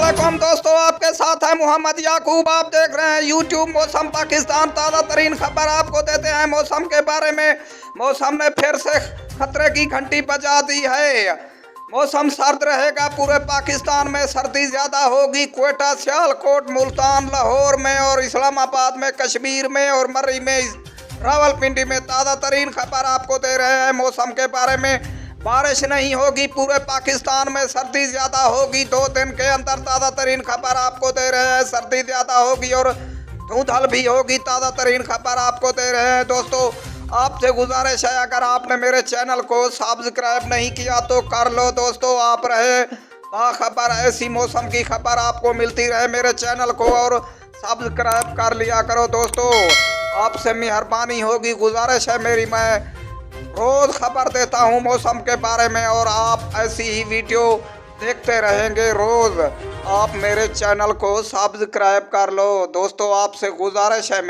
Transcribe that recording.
अस्सलामुअलैकुम दोस्तों, आपके साथ है मोहम्मद याकूब। आप देख रहे हैं यूट्यूब मौसम पाकिस्तान। ताज़ा तरीन खबर आपको देते हैं मौसम के बारे में। मौसम ने फिर से खतरे की घंटी बजा दी है। मौसम सर्द रहेगा, पूरे पाकिस्तान में सर्दी ज़्यादा होगी। क्वेटा, सियालकोट, मुल्तान, लाहौर में और इस्लामाबाद में, कश्मीर में और मर्री में, रावलपिंडी में ताज़ा तरीन खबर आपको दे रहे हैं मौसम के बारे में। बारिश नहीं होगी, पूरे पाकिस्तान में सर्दी ज़्यादा होगी। 2 दिन के अंदर ताज़ा तरीन खबर आपको दे रहे हैं, सर्दी ज़्यादा होगी और धूंधल भी होगी। ताज़ा तरीन खबर आपको दे रहे हैं दोस्तों। आपसे गुजारिश है, अगर आपने मेरे चैनल को सब्सक्राइब नहीं किया तो कर लो दोस्तों। आप रहे बाखबर, ऐसी मौसम की खबर आपको मिलती रहे, मेरे चैनल को और सब्सक्राइब कर लिया करो दोस्तों। आपसे मेहरबानी होगी, गुजारिश है मेरी। मैं रोज़ खबर देता हूँ मौसम के बारे में और आप ऐसी ही वीडियो देखते रहेंगे रोज़। आप मेरे चैनल को सब्सक्राइब कर लो दोस्तों, आपसे गुजारिश है।